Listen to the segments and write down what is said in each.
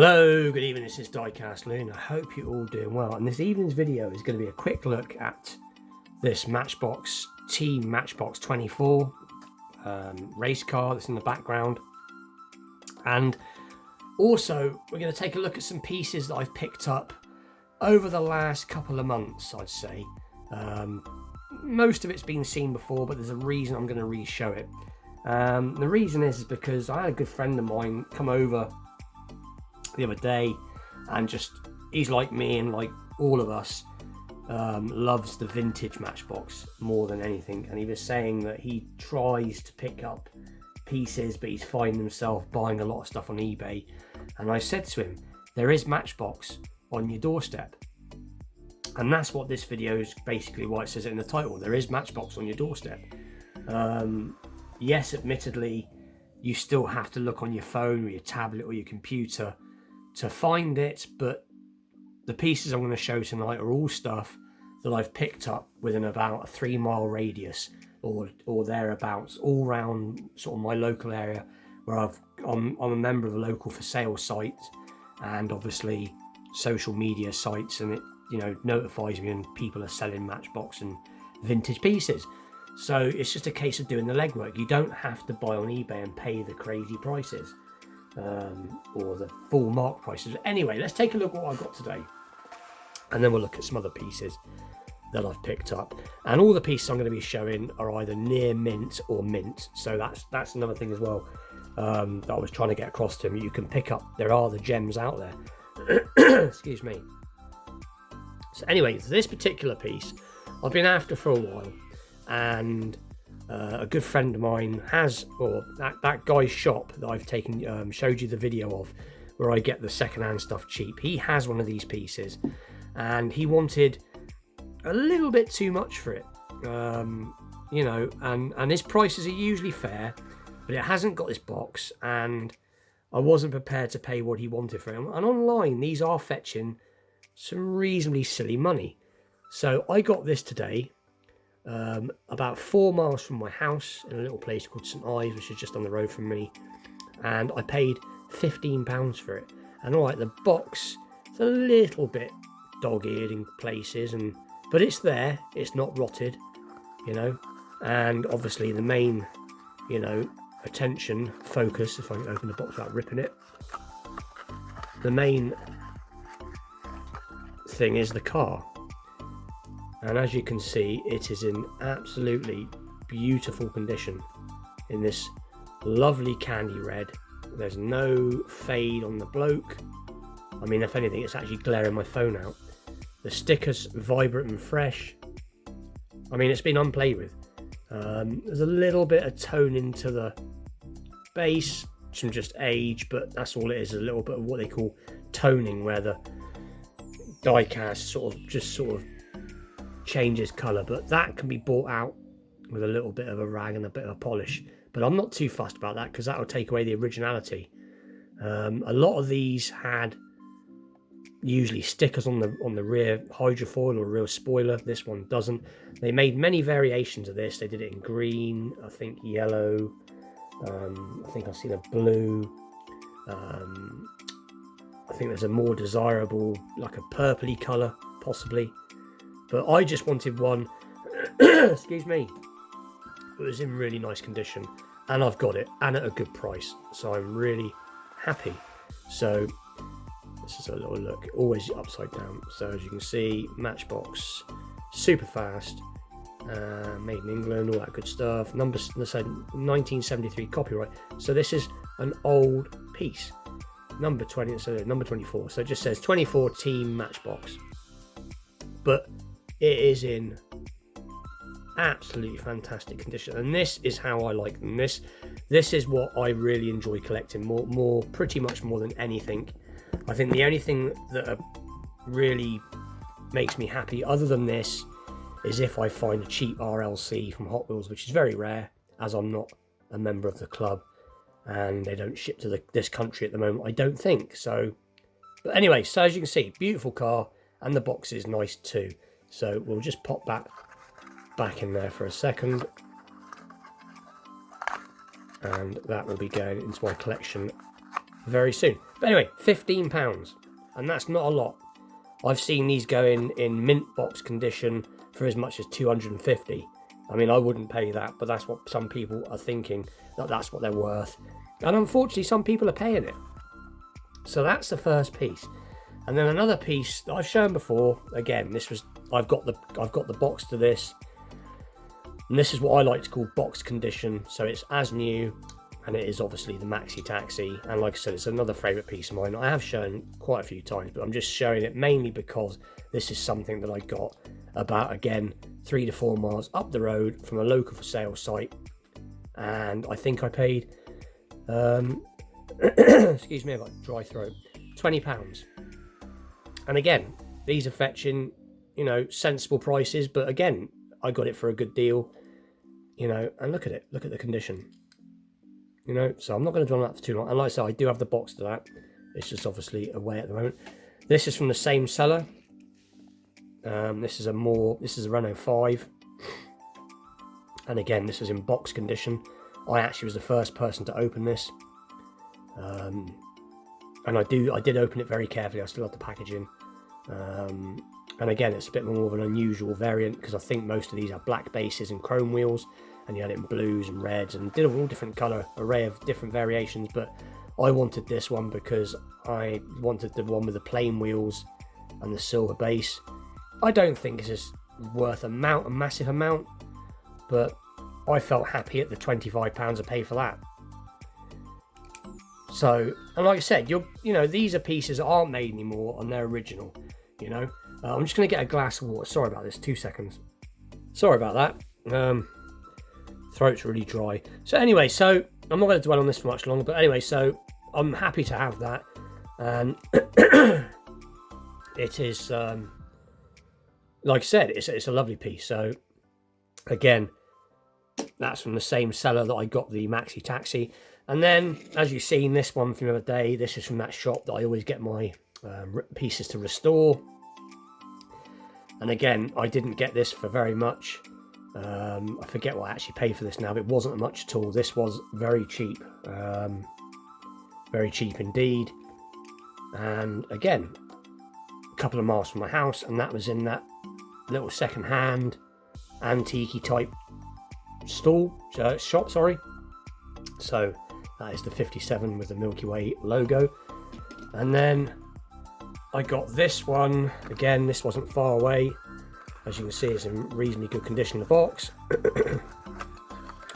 Hello, good evening, this is Diecast Loon. I hope you're all doing well, and this evening's video is going to be a quick look at this Matchbox Team Matchbox 24 race car that's in the background, and also we're going to take a look at some pieces that I've picked up over the last couple of months, I'd say. Most of it's been seen before, but there's a reason I'm going to re-show it. The reason is because I had a good friend of mine come over the other day, and he's like me and like all of us, loves the vintage Matchbox more than anything, and he was saying that he tries to pick up pieces but he's finding himself buying a lot of stuff on eBay. And I said to him, there is Matchbox on your doorstep, and that's what this video is basically, why it says it in the title. There is Matchbox on your doorstep. Yes, admittedly you still have to look on your phone or your tablet or your computer to find it, but the pieces I'm going to show tonight are all stuff that I've picked up within about a 3-mile radius or thereabouts, all around sort of my local area, where I'm a member of a local for sale site, and obviously social media sites, and it notifies me when people are selling Matchbox and vintage pieces. So it's just a case of doing the legwork. You don't have to buy on eBay and pay the crazy prices. Or the full mark prices. Anyway, let's take a look at what I've got today, and then we'll look at some other pieces that I've picked up. And all the pieces I'm going to be showing are either near mint or mint, so that's another thing as well, that I was trying to get across to him. You can pick up, there are the gems out there. Excuse me. So anyway, this particular piece I've been after for a while, and a good friend of mine has, or that guy's shop that I've showed you the video of, where I get the secondhand stuff cheap. He has one of these pieces, and he wanted a little bit too much for it, and his prices are usually fair, but it hasn't got this box, and I wasn't prepared to pay what he wanted for it. And online, these are fetching some reasonably silly money. So I got this today. About 4 miles from my house, in a little place called St Ives, which is just on the road from me, and I paid £15 for it. And all right, the box is a little bit dog-eared in places, but it's there, it's not rotted, and obviously the main attention focus, if I can open the box without ripping it, the main thing is the car. And as you can see, it is in absolutely beautiful condition, in this lovely candy red. There's no fade on the bloke. I mean, if anything, it's actually glaring my phone out. The sticker's vibrant and fresh. I mean, it's been unplayed with. There's a little bit of tone into the base from just age, but that's all it is, a little bit of what they call toning, where the die-cast sort of changes colour, but that can be bought out with a little bit of a rag and a bit of a polish. But I'm not too fussed about that, because that will take away the originality. A lot of these had usually stickers on the rear hydrofoil or rear spoiler. This one doesn't. They made many variations of this. They did it in green, I think yellow, I think I've seen a blue, I think there's a more desirable, like a purpley colour possibly. But I just wanted one, excuse me, it was in really nice condition, and I've got it, and at a good price, so I'm really happy. So this is a little look, always upside down. So as you can see, Matchbox, superfast, made in England, all that good stuff. Numbers, let's say 1973 copyright. So this is an old piece, number 20, so number 24. So it just says 24 Team Matchbox, but it is in absolutely fantastic condition, and this is how I like them. This is what I really enjoy collecting, pretty much more than anything. I think the only thing that really makes me happy other than this is if I find a cheap RLC from Hot Wheels, which is very rare, as I'm not a member of the club and they don't ship to this country at the moment, I don't think so. But anyway, so as you can see, beautiful car, and the box is nice too. So we'll just pop back in there for a second, and that will be going into my collection very soon. But anyway, £15, and that's not a lot. I've seen these go in mint box condition for as much as 250. I mean, I wouldn't pay that, but that's what some people are thinking, that's what they're worth. And unfortunately, some people are paying it. So that's the first piece. And then another piece that I've shown before, again, I've got the box to this. And this is what I like to call box condition. So it's as new, and it is obviously the Maxi Taxi. And like I said, it's another favourite piece of mine. I have shown quite a few times, but I'm just showing it mainly because this is something that I got about, again, 3 to 4 miles up the road from a local for sale site. And I think I paid, excuse me, I've got a dry throat, £20. And again, these are fetching, you know, sensible prices, but again, I got it for a good deal, you know, and look at it, look at the condition, you know. So I'm not going to dwell on that for too long. And like I said, I do have the box to that. It's just obviously away at the moment. This is from the same seller. This is a Renault 5. And again, this is in box condition. I actually was the first person to open this. And I did open it very carefully. I still had the packaging. And again, it's a bit more of an unusual variant because I think most of these are black bases and chrome wheels, and you had it in blues and reds and did all different colour, array of different variations. But I wanted this one because I wanted the one with the plain wheels and the silver base. I don't think this is worth a massive amount, but I felt happy at the £25 I paid for that. So, and like I said, you know, these are pieces that aren't made anymore and they're original, you know. I'm just going to get a glass of water. Sorry about this, 2 seconds. Sorry about that. Throat's really dry. So anyway, so I'm not going to dwell on this for much longer, but anyway, so I'm happy to have that. And it is, like I said, it's a lovely piece. So again, that's from the same seller that I got the Maxi Taxi. And then, as you've seen, this one from the other day, this is from that shop that I always get my pieces to restore. And again, I didn't get this for very much. I forget what I actually paid for this now, but it wasn't much at all. This was very cheap. Very cheap indeed. And again, a couple of miles from my house, and that was in that little second-hand, antique-y type shop, sorry. So that is the 57 with the Milky Way logo. And then I got this one. Again, this wasn't far away. As you can see, it's in reasonably good condition, the box.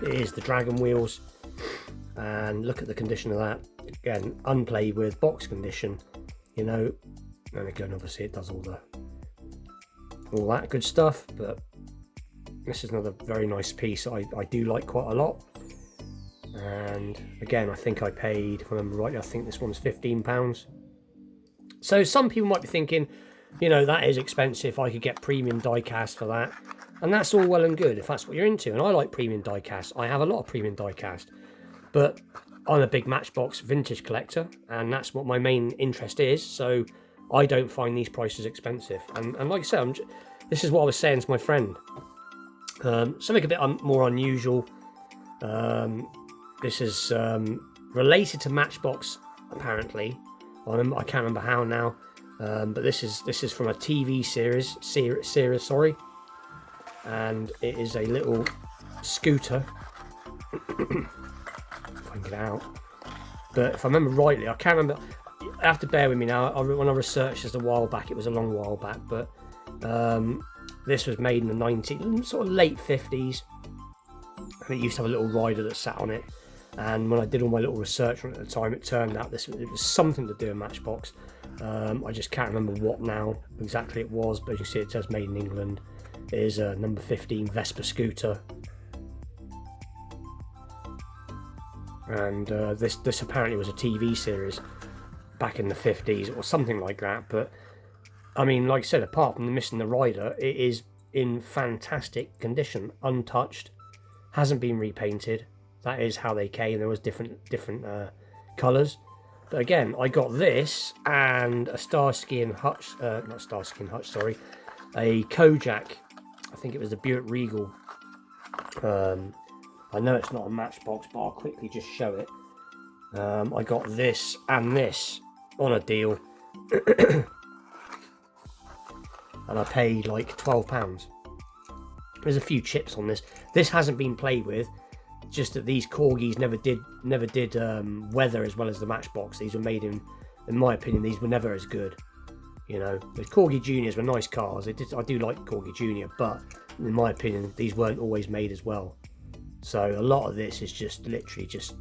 It is the Dragon wheels. And look at the condition of that. Again, unplayed with, box condition, you know. And again, obviously it does all that good stuff. But this is another very nice piece I do like quite a lot. And again, I think I paid, if I remember rightly, I think this one's £15. So some people might be thinking, you know, that is expensive. I could get premium die-cast for that. And that's all well and good if that's what you're into. And I like premium die-cast. I have a lot of premium die-cast. But I'm a big Matchbox vintage collector, and that's what my main interest is. So I don't find these prices expensive. And like I said, this is what I was saying to my friend. Something a bit more unusual. This is related to Matchbox, apparently. I can't remember how now, but this is from a TV series, sorry, and it is a little scooter. If I can get it out, but if I remember rightly, I can't remember. I have to bear with me now. When I researched this a while back, it was a long while back, but this was made in the sort of late 50s, and it used to have a little rider that sat on it. And when I did all my little research on it at the time, it turned out it was something to do with Matchbox. I just can't remember what now exactly it was, but as you see, it says made in England. It is a number 15 Vespa scooter. And this apparently was a TV series back in the 50s or something like that. But I mean, like I said, apart from missing the rider, it is in fantastic condition, untouched, hasn't been repainted. That is how they came. There was different colours. But again, I got this and a Starsky and Hutch, not Starsky and Hutch, sorry, a Kojak. I think it was the Buick Regal. I know it's not a Matchbox, but I'll quickly just show it. I got this and this on a deal. And I paid like £12. There's a few chips on this. This hasn't been played with, just that these corgis never did weather as well as the Matchbox. These were made in my opinion, these were never as good. You know, the Corgi Juniors were nice cars. I do like Corgi Junior, but in my opinion, these weren't always made as well. So a lot of this is just literally just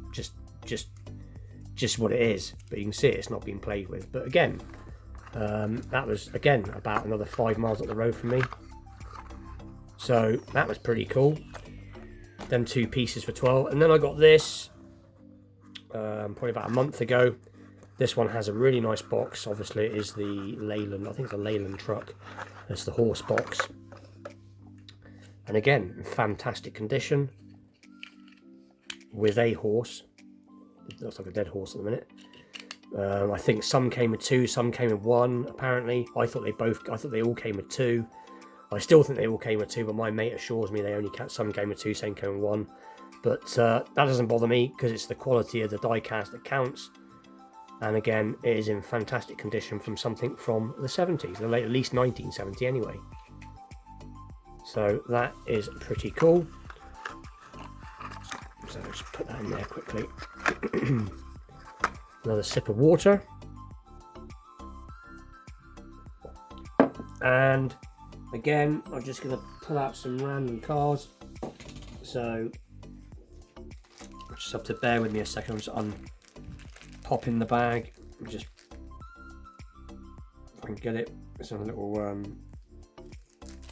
what it is. But you can see it's not being played with. But again, that was again about another 5 miles up the road from me. So that was pretty cool. Them 2 pieces for 12, and then I got this probably about a month ago. This one has a really nice box. Obviously, it is the Leyland. I think it's a Leyland truck. It's the horse box, and again, in fantastic condition with a horse. It looks like a dead horse at the minute. I think some came with 2, some came with 1. Apparently, I thought they all came with 2. I still think they all came with 2, but my mate assures me some came with 2, some came with 1. But that doesn't bother me because it's the quality of the die cast that counts. And again, it is in fantastic condition from something from the 70s, at least 1970 anyway. So that is pretty cool. So just put that in there quickly. Another sip of water. And again, I'm just going to pull out some random cars. So I just have to bear with me a second. I'm just unpopping the bag. Just if I can get it. It's in a little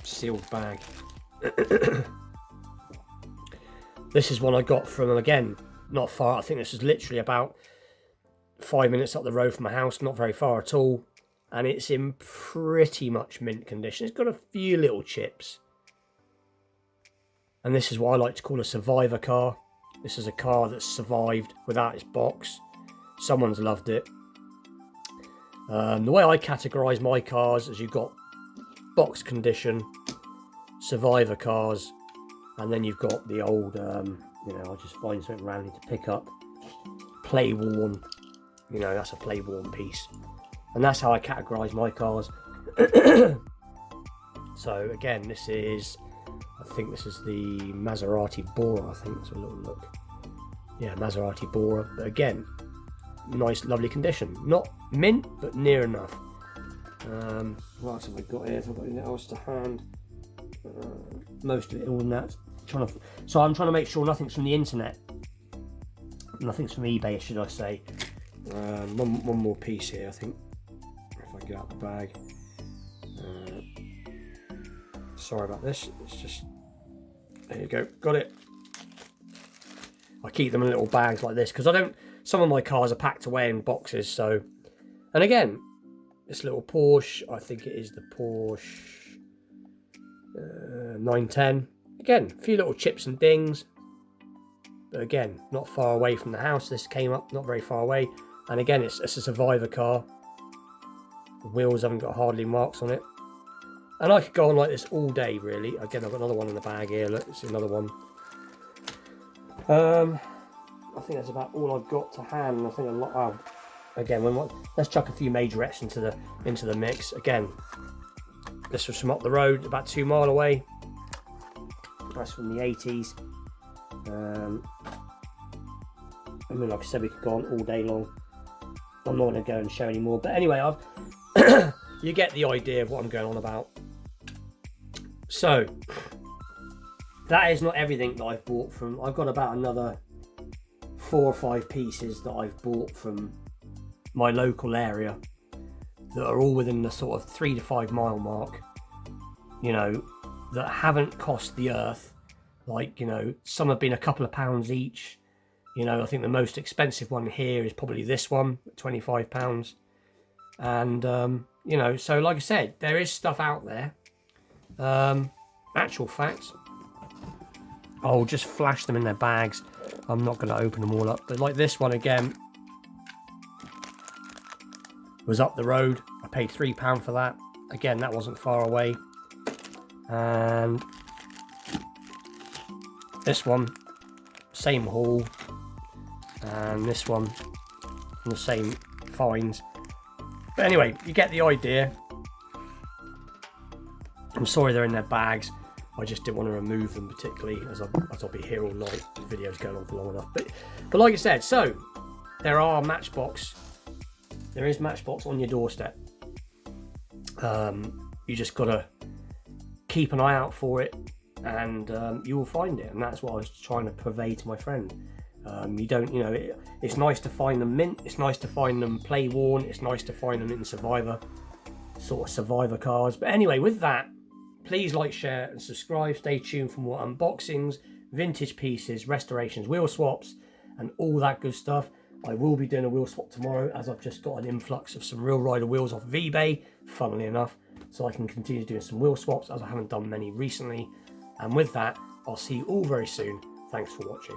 sealed bag. This is one I got from, again, not far. I think this is literally about 5 minutes up the road from my house. Not very far at all. And it's in pretty much mint condition. It's got a few little chips. And this is what I like to call a survivor car. This is a car that's survived without its box. Someone's loved it. The way I categorise my cars is you've got box condition, survivor cars, and then you've got the old, I'll just find something randomly to pick up. Play worn. That's a play worn piece. And that's how I categorise my cars. So again, I think this is the Maserati Bora. I think let's have a little look. Yeah, Maserati Bora. But again, nice, lovely condition. Not mint, but near enough. What else have I got here? Have I got anything else to hand? Most of it all in that. So I'm trying to make sure nothing's from the internet. Nothing's from eBay, should I say. One more piece here, I think. If I get out the bag. Sorry about this. It's just, there you go, got it. I keep them in little bags like this because some of my cars are packed away in boxes. So, and again, this little Porsche, I think it is the Porsche 910. Again, a few little chips and dings, but again, not far away from the house. This came up not very far away, and again, it's a survivor car. The wheels haven't got hardly marks on it. And I could go on like this all day, really. Again, I've got another one in the bag here. Look, it's another one. I think that's about all I've got to hand. I think a lot. Oh, again, let's chuck a few majorettes into the mix. Again, this was from up the road, about 2 miles away. That's from the 80s. Like I said, we could go on all day long. I'm not going to go and show any more. But anyway, you get the idea of what I'm going on about. So, that is not everything that I've bought from. I've got about another 4 or 5 pieces that I've bought from my local area that are all within the sort of 3 to 5 mile mark, that haven't cost the earth. Like, some have been a couple of pounds each. I think the most expensive one here is probably this one, £25. And, so like I said, there is stuff out there. Actual facts, I'll just flash them in their bags. I'm not going to open them all up. But like this one again, was up the road. I paid £3 for that. Again, that wasn't far away. And this one, same haul. And this one, from the same finds. But anyway, you get the idea. I'm sorry they're in their bags. I just didn't want to remove them particularly, as I'll be here all night. The video's going on for long enough. But like I said, so there are Matchbox. There is Matchbox on your doorstep. You just gotta keep an eye out for it, and you will find it. And that's what I was trying to purvey to my friend. You don't, you know, it's nice to find them mint. It's nice to find them play worn. It's nice to find them in Survivor, sort of Survivor cards. But anyway, with that, please like, share, and subscribe. Stay tuned for more unboxings, vintage pieces, restorations, wheel swaps, and all that good stuff. I will be doing a wheel swap tomorrow, as I've just got an influx of some Real Rider wheels off of eBay, funnily enough, so I can continue doing some wheel swaps, as I haven't done many recently. And with that, I'll see you all very soon. Thanks for watching.